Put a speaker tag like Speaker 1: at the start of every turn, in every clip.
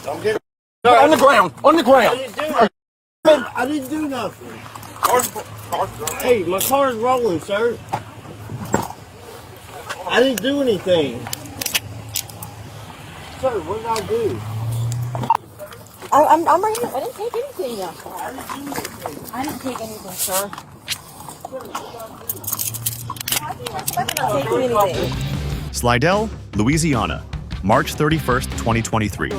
Speaker 1: I'm getting
Speaker 2: on the ground. On the ground.
Speaker 1: I didn't do nothing. Hey, my car is rolling, sir. I didn't do anything. Sir, what did I do?
Speaker 3: I'm right here. I didn't take anything yet. I didn't take anything, sir.
Speaker 4: Slidell, Louisiana, March 31st, 2023.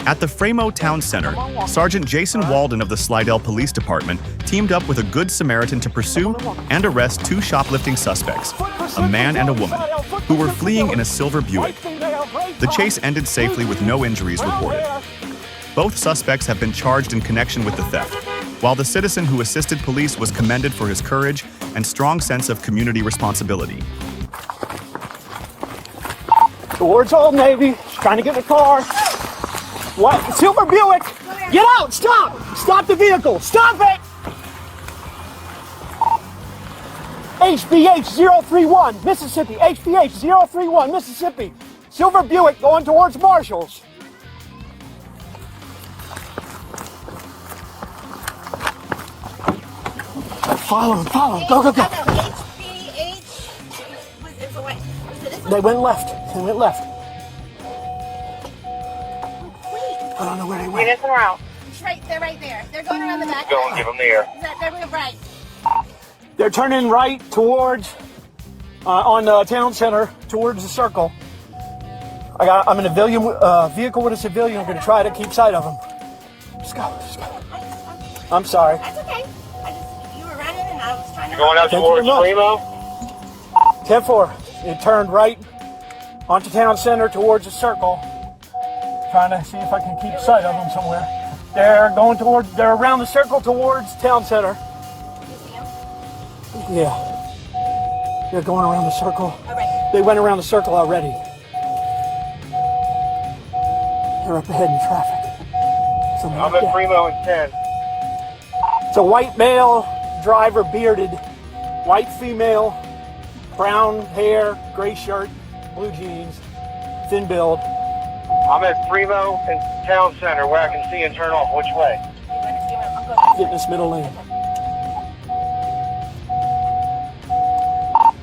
Speaker 4: At the Framo Town Center, Sergeant Jason Walden of the Slidell Police Department teamed up with a Good Samaritan to pursue and arrest two shoplifting suspects, a man and a woman, who were fleeing in a silver Buick. The chase ended safely with no injuries reported. Both suspects have been charged in connection with the theft, while the citizen who assisted police was commended for his courage and strong sense of community responsibility.
Speaker 2: Towards Old Navy, trying to get in the car. What? Silver Buick! Get out! Stop! Stop the vehicle! Stop it! HBH 031, Mississippi. HBH 031, Mississippi. Silver Buick going towards Marshalls. Follow him, follow him. Go, go, go. They went left. They went left. I don't know where they went.
Speaker 3: Units en route. They're right there. They're going around the back.
Speaker 1: Go and give them the air.
Speaker 3: They're going right.
Speaker 2: They're turning right towards, on Town Center, towards the circle. I'm in a vehicle with a civilian. I'm going to try to keep sight of him. Just go, just go. I'm sorry.
Speaker 3: That's okay. You were running and I was trying to...
Speaker 1: You're going out towards Framo?
Speaker 2: 10-4. It turned right onto Town Center towards the circle. Trying to see if I can keep sight of them somewhere. They're around the circle towards Town Center.
Speaker 3: You see him?
Speaker 2: Yeah. They're going around the circle.
Speaker 3: All right.
Speaker 2: They went around the circle already. They're up ahead in traffic.
Speaker 1: I'm at Framo in 10.
Speaker 2: It's a white male driver, bearded. White female, brown hair, gray shirt, blue jeans, thin build.
Speaker 1: I'm at Framo and Town Center where I can see and turn off. Which way?
Speaker 2: Get in this middle lane.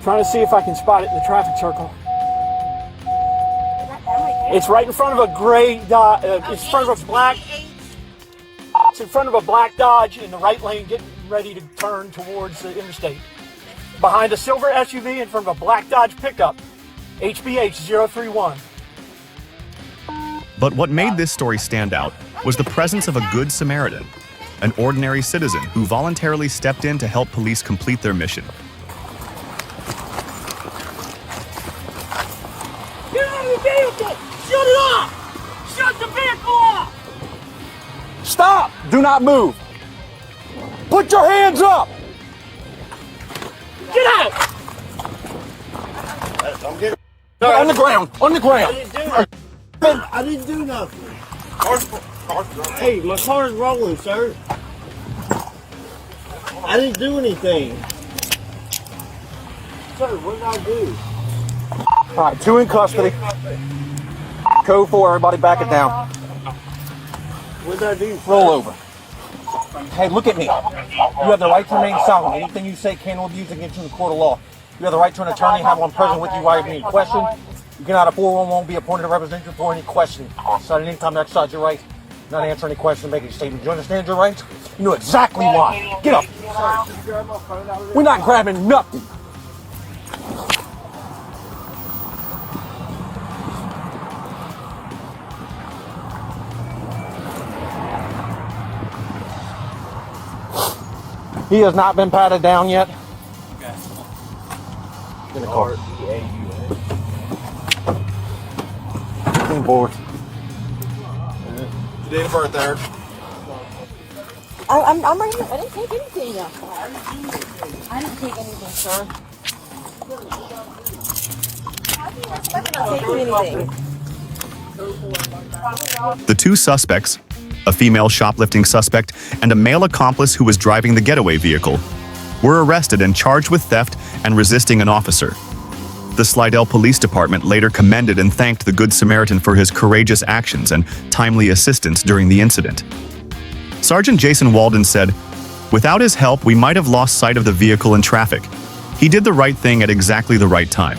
Speaker 2: Trying to see if I can spot it in the traffic circle. It's right in front of a gray Dodge. It's in front of a black. It's in front of a black Dodge in the right lane, getting ready to turn towards the interstate. Behind a silver SUV in front of a black Dodge pickup. HBH 031.
Speaker 4: But what made this story stand out was the presence of a Good Samaritan, an ordinary citizen who voluntarily stepped in to help police complete their mission.
Speaker 2: Get out of the vehicle! Shut it off! Shut the vehicle off! Stop! Do not move! Put your hands up! Get out!
Speaker 1: I'm getting
Speaker 2: On the ground! On the ground!
Speaker 1: I didn't do nothing. Hey, my car is rolling, sir. I didn't do anything. Sir, what did I do?
Speaker 2: All right, 2 in custody. Code 4, everybody back it down.
Speaker 1: What did I do?
Speaker 2: Roll over. Hey, look at me. You have the right to remain silent. Anything you say can be used against you in the court of law. You have the right to an attorney, have one present with you while you have any question. You cannot afford one, won't be appointed to represent you for any question. So at any time to exercise your right, not answer any question, make any statement. Do you understand your rights? You know exactly why. Get up. We're not grabbing nothing. He has not been patted down yet. In the car. Moving forward.
Speaker 1: Date of birth there.
Speaker 3: I'm right here. I didn't take anything yet. I didn't take anything, sir. I didn't take anything.
Speaker 4: The two suspects, a female shoplifting suspect and a male accomplice who was driving the getaway vehicle, were arrested and charged with theft and resisting an officer. The Slidell Police Department later commended and thanked the Good Samaritan for his courageous actions and timely assistance during the incident. Sergeant Jason Walden said, "Without his help, we might have lost sight of the vehicle in traffic. He did the right thing at exactly the right time."